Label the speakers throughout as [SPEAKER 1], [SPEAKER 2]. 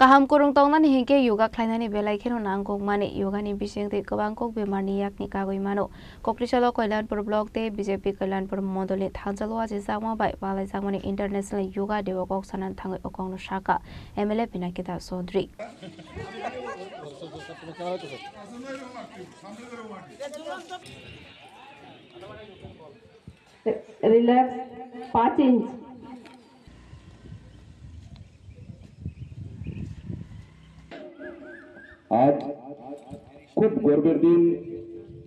[SPEAKER 1] Kaham Khorang Tongnani Hunkhe yoga Khlainani Belaikhe Nangkukmani Yogani Bisingtwi Kwbangkuk Bemar Yakni Kagwi Mano Koktisalo Kalyanpur block te BJP Kalyanpur Mandal Thansa Luwajijakma by Paijakmani International Yoga Day Koksanani Thangwi kokno Sakha MLA Pinaki Das Chowdhury.
[SPEAKER 2] Relax 5 inch.
[SPEAKER 3] आज खूब गर्वेर दिन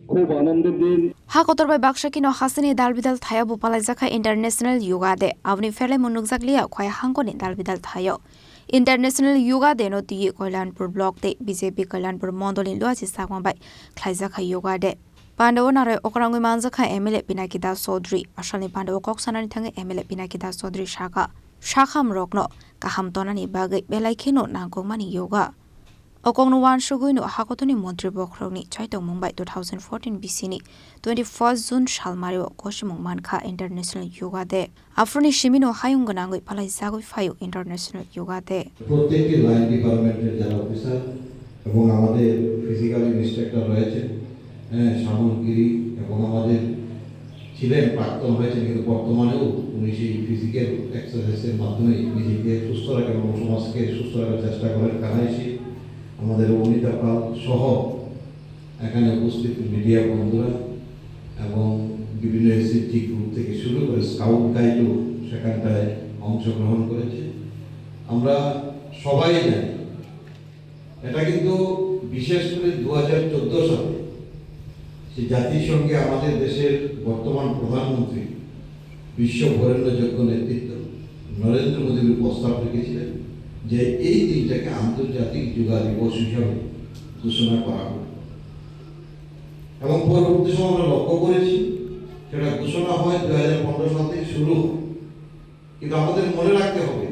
[SPEAKER 3] खूब आनंदेर दिन
[SPEAKER 1] Hakotor by Bakshakino Hasini Dalbidal Thayo Palaijakha International Yoga Day Avni Fele Munukzaklia Kwai Hankoni Dalbidal Thayo International Yoga Day no Ti Kalyanpur block te BJP Kalyanpur Mandal Luwajijakma by Paijakha Yoga Day Pandawanare Khorang Manjakha MLA Pinaki Das Chowdhury Ashani Pandawa Koksanani Thangwi MLA Pinaki Das Chowdhury Sakha Rokno Kaham Tongnani Bagai Belaikhe no Nangkukmani Yoga Kokno wan sugui no hakotoni Montri Khorwng Chaitong Mumbai 2014 BC 21 June Shalmario Koshimong Mankha International Yoga Day Afroni Shimino Hayunganangui Palaijakha Fayo International Yoga Day
[SPEAKER 4] প্রত্যেকটি line ডিপার্টমেন্টের যারা officer এবং আমাদের physical instructor রয়েছে সামগ্রী এবং আমাদের ছিলেন প্রাক্তন হয়েছে কিন্তু বর্তমানেও উনি সেই ফিজিক্যাল এক্সারসাইজের মাধ্যমে নিজেকে সুস্থ রাখার এবং সমাজকে সুস্থ রাখার চেষ্টা করেন কানাইশি আমাদের অনিতা পাল সহ এখানে উপস্থিত মিডিয়া বন্ধুরা এবং বিভিন্ন এসএসজি গ্রুপ থেকে শুরু করে স্কাউট গাইডও সেখানটায় অংশগ্রহণ করেছে আমরা সবাই জানি এটা কিন্তু বিশেষ করে 2014 সালে সেই জাতিসংঘে আমাদের দেশের বর্তমান প্রধানমন্ত্রী বিশ্ব বরেণ্যযোগ্য নেতৃত্ব নরেন্দ্র মোদী প্রস্তাব রেখেছিলেন যে এই দিনটাকে আন্তর্জাতিক যোগা দিবস হিসাবে ঘোষণা করা হবে এবং পরবর্তী সময় আমরা লক্ষ্য করেছি সেটা ঘোষণা হয় 2015 সাল থেকে শুরু হয় কিন্তু আমাদের মনে রাখতে হবে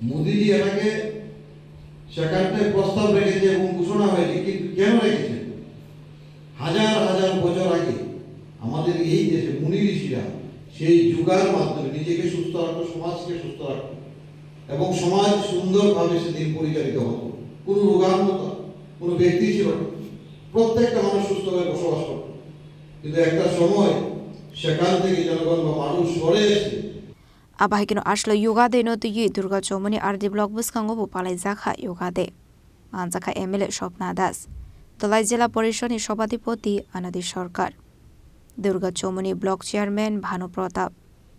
[SPEAKER 4] মোদীজি এটাকে সেখানটায় প্রস্তাব রেখেছে এবং ঘোষণা হয়েছে কিন্তু কেন রেখেছেন হাজার হাজার বছর আগে আমাদের এই দেশে মুনি ঋষিরা সেই যোগার মাধ্যমে নিজেকে সুস্থ রাখতো সমাজকে সুস্থ রাখতো এবং সমাজ সুন্দরভাবে সেদিন পরিচালিত হতো কোনো রোগাক্রান্ত কোনো ব্যক্তি ছিল না প্রত্যেকটা মানুষ সুস্থভাবে বসবাস করত কিন্তু একটা সময় সেখান থেকে জনগণ বা মানুষ সরে এসে
[SPEAKER 1] Abahikino Ashlo Yoga Day no Ti Durga Chomani RD Block Biskango Palaijakha Yoga Day Manjakha MLA Shopna Das Tolai Jela Porishoni Shobadipoti Anadi Sarkar Durga Chomani Block Chairman Bhanu Pratap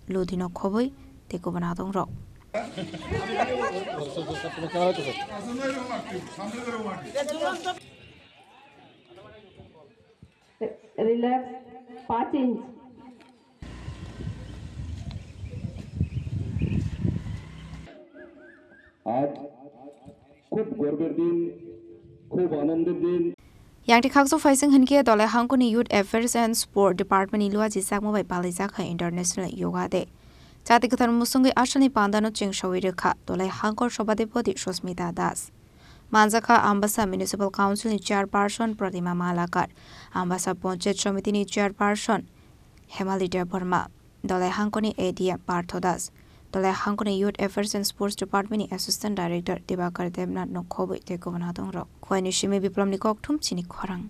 [SPEAKER 1] Ludhino Khoboi Tekobanadong Rock
[SPEAKER 2] Relax 5 inch.
[SPEAKER 3] आज खूब गर्वेर दिन खूब आनंदेर दिन
[SPEAKER 1] Yang Khakso Faising Hunkhe Dole Hankoni Youth Affairs and Sport Department Luwajijakma by Paijakha International Yoga Day Chatikathan Musungi Ashani Pandano Chingshawi Dole Hankor Shobadipoti Shosmita Das Manjakha Ambassa Municipal Council Chairperson Pratima Malakar Ambassa Ponchet Shomitini Chairperson Hemalita Burma Dole Hankoni ADM Partho Das Dole Hankoni Youth Affairs and Sports Department Assistant Director Debakar Demna Nokhoboi Tekobanadong Rock Khwaini Shimi Biplomni Koktum Chini Khorang